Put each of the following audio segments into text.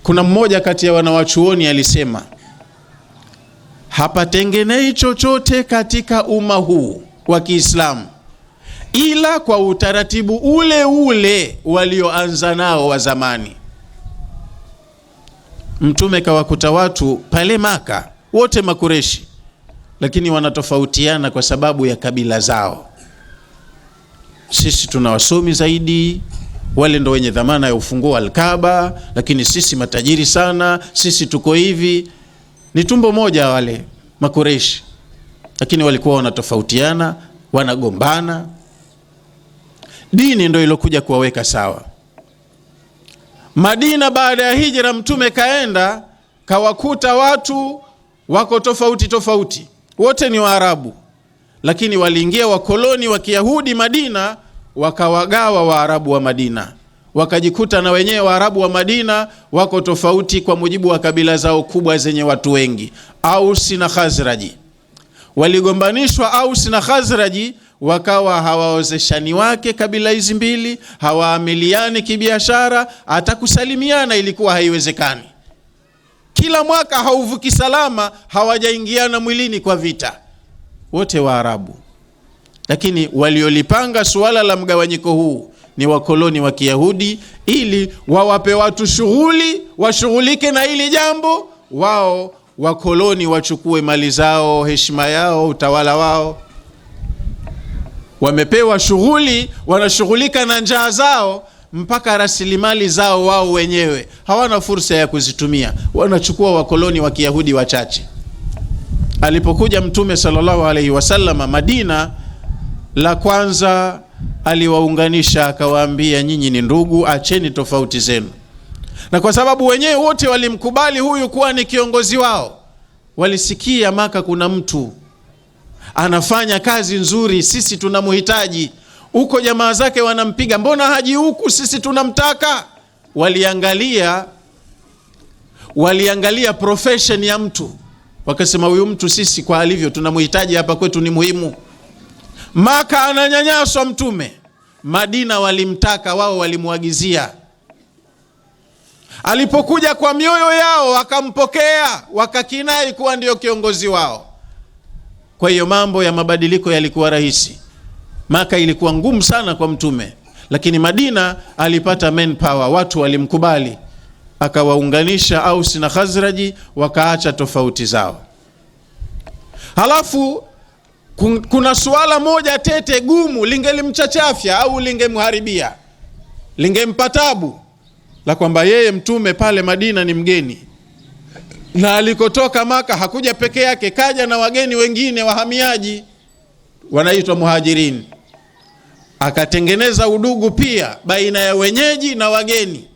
Kuna mmoja kati ya wanawachuoni alisema, hapatengenei chochote katika umma huu wa Kiislamu ila kwa utaratibu ule ule walioanza nao wa zamani. Mtume kawakuta watu pale Maka wote Makureshi, lakini wanatofautiana kwa sababu ya kabila zao. Sisi tuna wasomi zaidi, wale ndo wenye dhamana ya ufunguo Al-Kaaba, lakini sisi matajiri sana, sisi tuko hivi. Ni tumbo moja wale Makureshi, lakini walikuwa wanatofautiana, wanagombana. Dini ndo ilokuja kuwaweka sawa. Madina baada ya hijra, Mtume kaenda kawakuta watu wako tofauti tofauti, wote ni Waarabu, lakini waliingia wakoloni wa Kiyahudi Madina, wakawagawa Waarabu wa Madina, wakajikuta na wenyewe Waarabu wa Madina wako tofauti kwa mujibu wa kabila zao kubwa zenye watu wengi, Ausi na Khazraji. Waligombanishwa Ausi na Khazraji, wakawa hawaozeshani wake kabila hizi mbili, hawaamiliani kibiashara, hata kusalimiana ilikuwa haiwezekani. Kila mwaka hauvuki salama, hawajaingiana mwilini kwa vita, wote Waarabu. Lakini waliolipanga suala la mgawanyiko huu ni wakoloni wa Kiyahudi, ili wawape watu shughuli, washughulike na hili jambo, wao wakoloni wachukue mali zao, heshima yao, utawala wao. Wamepewa shughuli, wanashughulika na njaa zao, mpaka rasilimali zao wao wenyewe hawana fursa ya kuzitumia, wanachukua wakoloni wa Kiyahudi wachache. Alipokuja Mtume sallallahu alaihi wasallam Madina, la kwanza aliwaunganisha, akawaambia, nyinyi ni ndugu, acheni tofauti zenu. Na kwa sababu wenyewe wote walimkubali huyu kuwa ni kiongozi wao, walisikia Maka kuna mtu anafanya kazi nzuri, sisi tunamhitaji. Huko jamaa zake wanampiga, mbona haji huku, sisi tunamtaka. Waliangalia profession ya mtu, wakasema huyu mtu sisi kwa alivyo tunamhitaji hapa kwetu, ni muhimu. Maka ananyanyaswa Mtume, Madina walimtaka, wao walimuagizia. Alipokuja kwa mioyo yao wakampokea, wakakinai kuwa ndio kiongozi wao. Kwa hiyo mambo ya mabadiliko yalikuwa rahisi. Maka ilikuwa ngumu sana kwa Mtume, lakini Madina alipata manpower, watu walimkubali, akawaunganisha Ausi na Khazraji, wakaacha tofauti zao. Halafu kuna suala moja tete gumu, lingelimchachafya au lingemharibia, lingempatabu, la kwamba yeye Mtume pale Madina ni mgeni, na alikotoka Maka hakuja peke yake, kaja na wageni wengine, wahamiaji wanaitwa muhajirin. Akatengeneza udugu pia baina ya wenyeji na wageni.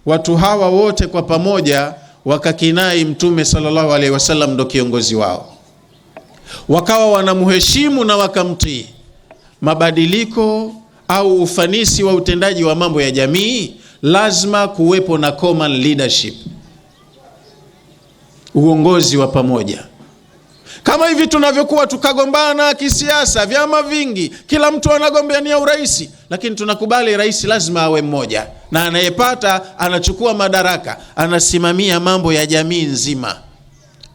Watu hawa wote kwa pamoja wakakinai Mtume sallallahu alaihi wasallam ndo kiongozi wao, wakawa wanamuheshimu na wakamtii. Mabadiliko au ufanisi wa utendaji wa mambo ya jamii, lazima kuwepo na common leadership, uongozi wa pamoja. Kama hivi tunavyokuwa tukagombana kisiasa, vyama vingi, kila mtu anagombania urais, lakini tunakubali rais lazima awe mmoja, na anayepata anachukua madaraka, anasimamia mambo ya jamii nzima,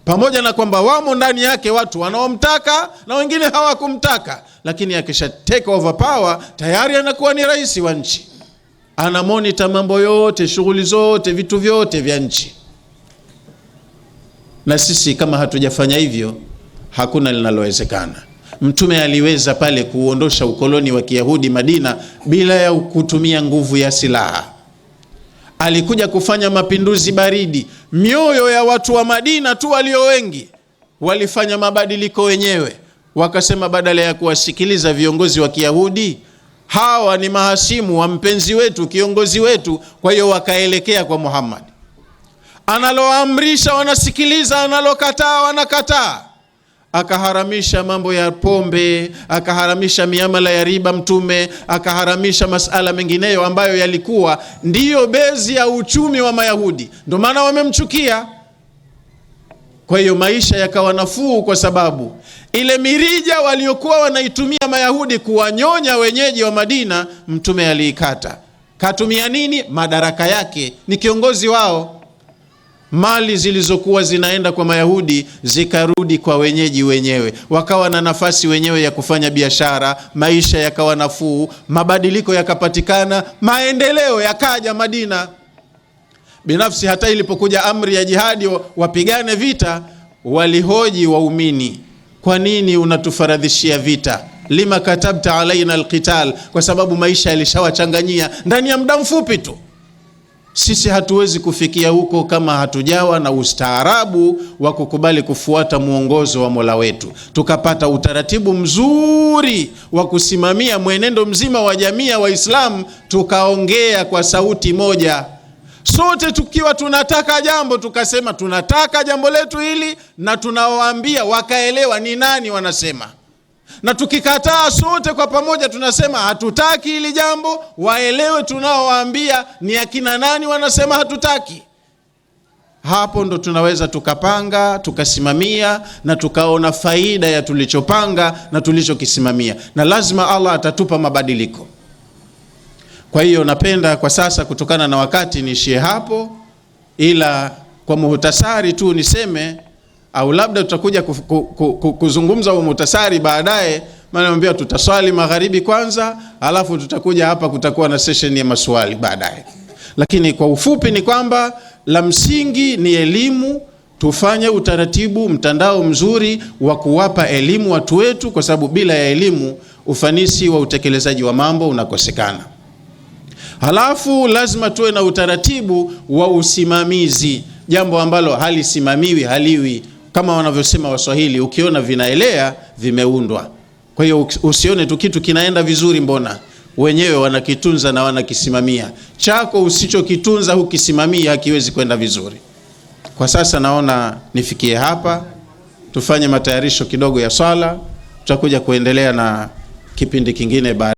pamoja na kwamba wamo ndani yake watu wanaomtaka na wengine hawakumtaka, lakini akisha take over power tayari anakuwa ni rais wa nchi, ana monitor mambo yote, shughuli zote, vitu vyote vya nchi. Na sisi kama hatujafanya hivyo, hakuna linalowezekana. Mtume aliweza pale kuondosha ukoloni wa Kiyahudi Madina bila ya kutumia nguvu ya silaha. Alikuja kufanya mapinduzi baridi. Mioyo ya watu wa Madina tu walio wengi walifanya mabadiliko wenyewe, wakasema badala ya kuwasikiliza viongozi wa Kiyahudi, hawa ni mahasimu wa mpenzi wetu, kiongozi wetu, kwa hiyo wakaelekea kwa Muhammad. Analoamrisha wanasikiliza, analokataa wanakataa. Akaharamisha mambo ya pombe, akaharamisha miamala ya riba Mtume, akaharamisha masala mengineyo ambayo yalikuwa ndiyo bezi ya uchumi wa Mayahudi, ndio maana wamemchukia. Kwa hiyo maisha yakawa nafuu, kwa sababu ile mirija waliokuwa wanaitumia Mayahudi kuwanyonya wenyeji wa Madina, Mtume aliikata. Katumia nini? Madaraka yake, ni kiongozi wao. Mali zilizokuwa zinaenda kwa Mayahudi zikarudi kwa wenyeji wenyewe, wakawa na nafasi wenyewe ya kufanya biashara, maisha yakawa nafuu, mabadiliko yakapatikana, maendeleo yakaja Madina. Binafsi hata ilipokuja amri ya jihadi wapigane vita, walihoji waumini, kwa nini unatufaradhishia vita? Lima katabta alaina alqital, kwa sababu maisha yalishawachanganyia ndani ya muda mfupi tu. Sisi hatuwezi kufikia huko kama hatujawa na ustaarabu wa kukubali kufuata muongozo wa Mola wetu, tukapata utaratibu mzuri wa kusimamia mwenendo mzima wa jamii ya Waislamu, tukaongea kwa sauti moja sote, tukiwa tunataka jambo tukasema tunataka jambo letu hili, na tunawaambia wakaelewa ni nani wanasema, na tukikataa sote kwa pamoja tunasema hatutaki hili jambo, waelewe tunaowaambia ni akina nani wanasema hatutaki. Hapo ndo tunaweza tukapanga, tukasimamia, na tukaona faida ya tulichopanga na tulichokisimamia, na lazima Allah atatupa mabadiliko. Kwa hiyo napenda kwa sasa, kutokana na wakati, niishie hapo, ila kwa muhtasari tu niseme, au labda tutakuja kuzungumza wa muhtasari baadaye, maana naambia tutaswali magharibi kwanza, alafu tutakuja hapa, kutakuwa na session ya maswali baadaye. Lakini kwa ufupi ni kwamba la msingi ni elimu. Tufanye utaratibu, mtandao mzuri wa kuwapa elimu watu wetu, kwa sababu bila ya elimu ufanisi wa utekelezaji wa mambo unakosekana. Halafu lazima tuwe na utaratibu wa usimamizi, jambo ambalo halisimamiwi haliwi. Kama wanavyosema Waswahili, ukiona vinaelea vimeundwa. Kwa hiyo usione tu kitu kinaenda vizuri, mbona wenyewe wanakitunza na wanakisimamia. Chako usichokitunza hukisimamia hakiwezi kwenda vizuri. Kwa sasa naona nifikie hapa, tufanye matayarisho kidogo ya swala, tutakuja kuendelea na kipindi kingine baada.